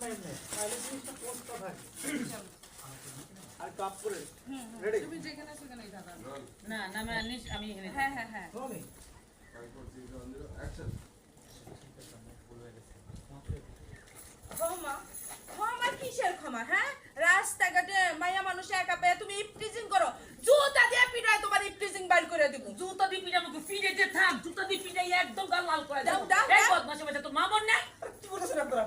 সামনে তাহলে জিনিসটা পোস্টটা থাকে আর কাপ করে রেডি তুমি যেখানে সেখানেই থাকা না না আমি এখানে হ্যাঁ হ্যাঁ হ্যাঁ রনি অ্যাকশন ক্ষমা ক্ষমা কিসের ক্ষমা হ্যাঁ রাস্তাঘাটে মাইয়া মানুষ একা পেয়ে তুমি ইপটিজিং করো জুতা দিয়ে পিটায় তোমার ইপটিজিং বাইর করে দিব জুতা দিয়ে পিটা আমাকে ফিরে যে থাক জুতা দিয়ে পিটাই একদম গাল লাল করে দাও, দাও দাও, এই দাও। বদমাশে বাচ্চা তোর মা বোন নাই কি বলেছেন আপনারা